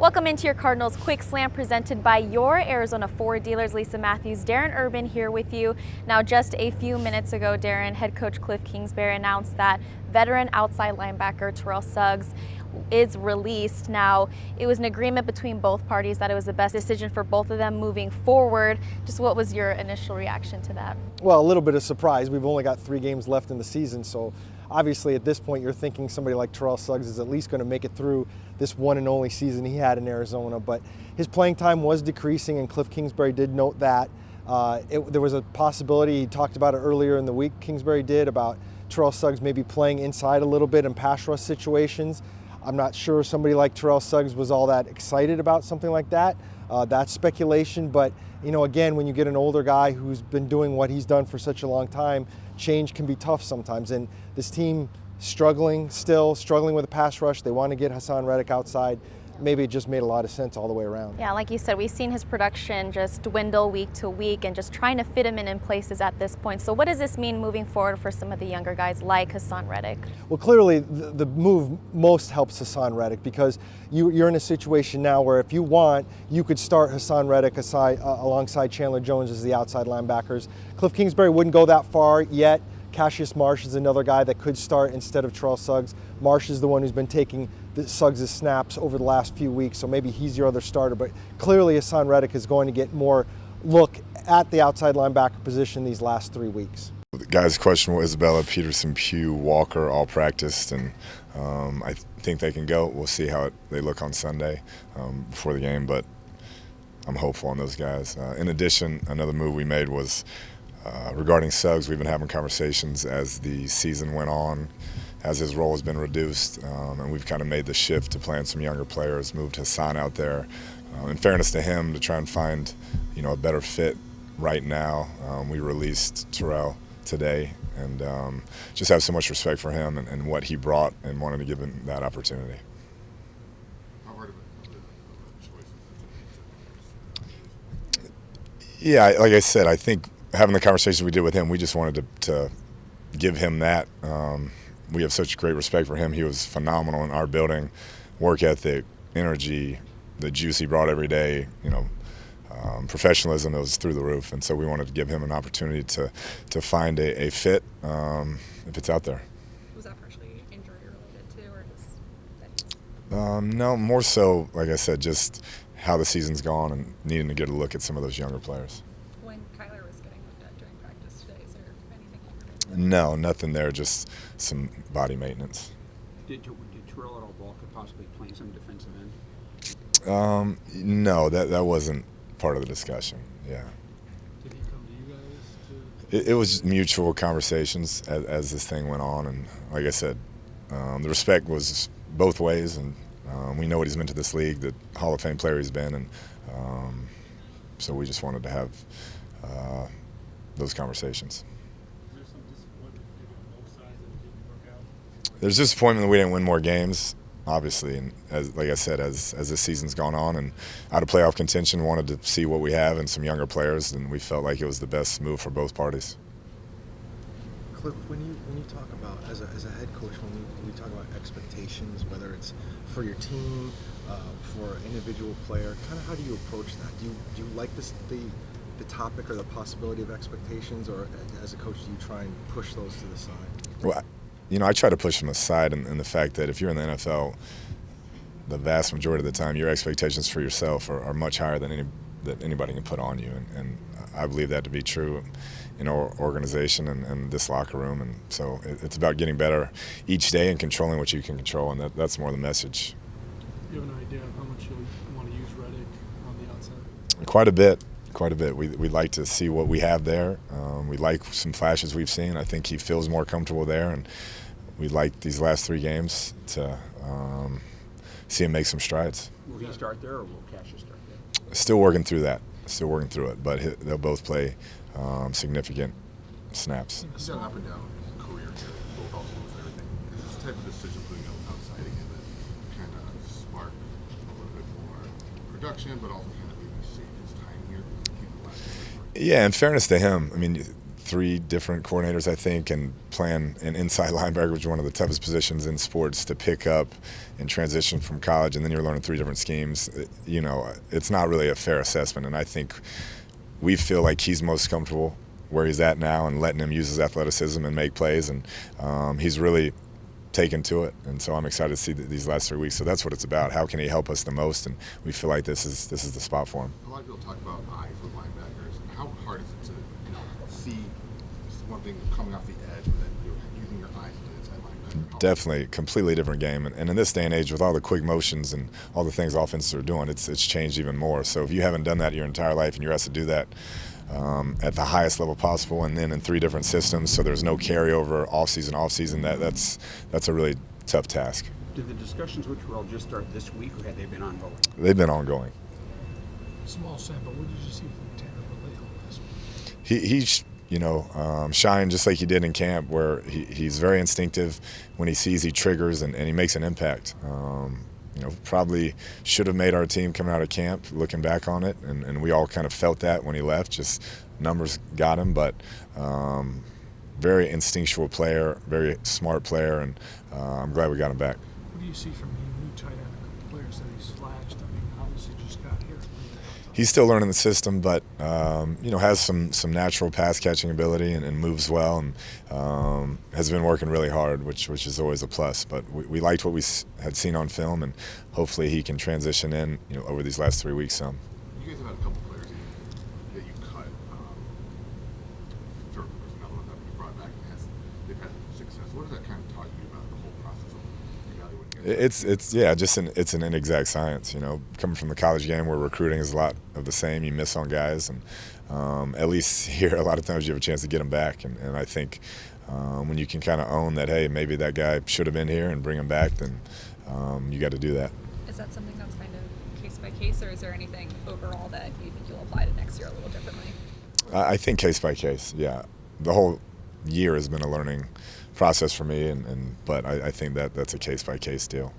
Welcome into your Cardinals Quick Slam presented by your Arizona Ford dealers. Lisa Matthews, Darren Urban here with you. Now, just a few minutes ago, Darren, head coach Cliff Kingsbury announced that veteran outside linebacker Terrell Suggs is released. Now, it was an agreement between both parties that it was the best decision for both of them moving forward. Just what was your initial reaction to that? Well, a little bit of surprise. We've only got 3 games left in the season, so obviously at this point you're thinking somebody like Terrell Suggs is at least going to make it through this one and only season he had in Arizona, but his playing time was decreasing, and Cliff Kingsbury did note that. There was a possibility, he talked about it earlier in the week, Kingsbury did, about Terrell Suggs maybe playing inside a little bit in pass rush situations. I'm not sure somebody like Terrell Suggs was all that excited about something like that. That's speculation, but you know, again, when you get an older guy who's been doing what he's done for such a long time, change can be tough sometimes. And this team struggling with a pass rush. They want to get Haason Reddick outside. Maybe it just made a lot of sense all the way around. Yeah, like you said, we've seen his production just dwindle week to week and just trying to fit him in places at this point. So what does this mean moving forward for some of the younger guys like Haason Reddick? Well, clearly the move most helps Haason Reddick because you're in a situation now where if you want, you could start Haason Reddick alongside Chandler Jones as the outside linebackers. Cliff Kingsbury wouldn't go that far yet. Cassius Marsh is another guy that could start instead of Terrell Suggs. Marsh is the one who's been taking Suggs' snaps over the last few weeks, so maybe he's your other starter. But clearly Haason Reddick is going to get more look at the outside linebacker position these last 3 weeks. The guys questionable: Isabella, Peterson, Pugh, Walker, all practiced, and I think they can go. We'll see how they look on Sunday before the game, but I'm hopeful on those guys. In addition, another move we made was regarding Suggs. We've been having conversations as the season went on, as his role has been reduced, and we've kind of made the shift to playing some younger players, moved Haason out there. In fairness to him, to try and find a better fit right now, we released Terrell today, and just have so much respect for him and what he brought, and wanted to give him that opportunity. Yeah, like I said, I think having the conversations we did with him, we just wanted to give him that. We have such great respect for him. He was phenomenal in our building, work ethic, energy, the juice he brought every day, professionalism that was through the roof. And so we wanted to give him an opportunity to find a fit if it's out there. Was that partially injury related too, or just? No, more so, like I said, just how the season's gone and needing to get a look at some of those younger players. When Kyler was getting looked at during practice today, is there anything? No, nothing there, just some body maintenance. Did Terrell at all balk at possibly playing some defensive end? No, that wasn't part of the discussion. Yeah. Did he come to you guys? It was mutual conversations as this thing went on, and like I said, the respect was both ways, and we know what he's meant to this league, the Hall of Fame player he's been, and so we just wanted to have those conversations. Is there some disappointment maybe on both sides that it didn't work out? There's disappointment that we didn't win more games, obviously, and like I said, as this season's gone on and out of playoff contention, wanted to see what we have and some younger players, and we felt like it was the best move for both parties. Cliff, when you talk about as a head coach, when we talk about expectations, whether it's for your team, for an individual player, kind of how do you approach that? Do you like the topic or the possibility of expectations, or as a coach do you try and push those to the side? Well, I try to push them aside in the fact that if you're in the NFL, the vast majority of the time your expectations for yourself are much higher than anybody can put on you, and I believe that to be true in our organization and this locker room, and so it's about getting better each day and controlling what you can control, and that's more the message. Do you have an idea of how much you'll want to use Reddick on the outside? Quite a bit. We'd like to see what we have there. We like some flashes we've seen. I think he feels more comfortable there, and we'd like these last 3 games to see him make some strides. Will he start there, or will Cassius start there? Still working through it, but they'll both play significant snaps. He's got an up and down career here, both also and everything. Is this type of decision putting him outside again that kind of spark a little bit more production, but also kind of maybe save his time here? Yeah, in fairness to him, I mean, 3 different coordinators, I think, and playing an inside linebacker, which is one of the toughest positions in sports to pick up and transition from college, and then you're learning 3 different schemes. You know, it's not really a fair assessment, and I think we feel like he's most comfortable where he's at now and letting him use his athleticism and make plays, and he's really taken to it, and so I'm excited to see these last 3 weeks. So that's what it's about. How can he help us the most? And we feel like this is the spot for him. A lot of people talk about eyes with linebackers. How hard is it to see one thing coming off the edge and then using your eyes to the inside linebacker? Definitely, completely different game. And in this day and age, with all the quick motions and all the things offenses are doing, it's changed even more. So if you haven't done that your entire life and you're asked to do that at the highest level possible, and then in 3 different systems, so there's no carryover off season, that's a really tough task. Did the discussions with Terrell just start this week, or had they been ongoing? They've been ongoing. Small sample. What did you see from Tanner Vallejo this week? He's shine just like he did in camp, where he's very instinctive. When he sees, he triggers and he makes an impact. Probably should have made our team coming out of camp, looking back on it, and we all kind of felt that when he left. Just numbers got him, but very instinctual player, very smart player, and I'm glad we got him back. What do you see from the new tight end, players that he's flashed? I mean, obviously just got here. He's still learning the system, but has some natural pass catching ability and moves well, and has been working really hard, which is always a plus. But we liked what we had seen on film, and hopefully he can transition in over these last 3 weeks some. You guys have had a couple players that you cut. There's another one that you brought back and they've had success. What has that kind of taught you about the whole process of evaluating? It's an inexact science. Coming from the college game where recruiting is a lot of the same, you miss on guys, and at least here a lot of times you have a chance to get them back. And I think when you can kind of own that, hey, maybe that guy should have been here, and bring him back, then you got to do that. Is that something that's kind of case by case, or is there anything overall that you think you'll apply to next year a little differently? I think case by case, yeah. The whole year has been a learning process for me, but I think that's a case by case deal.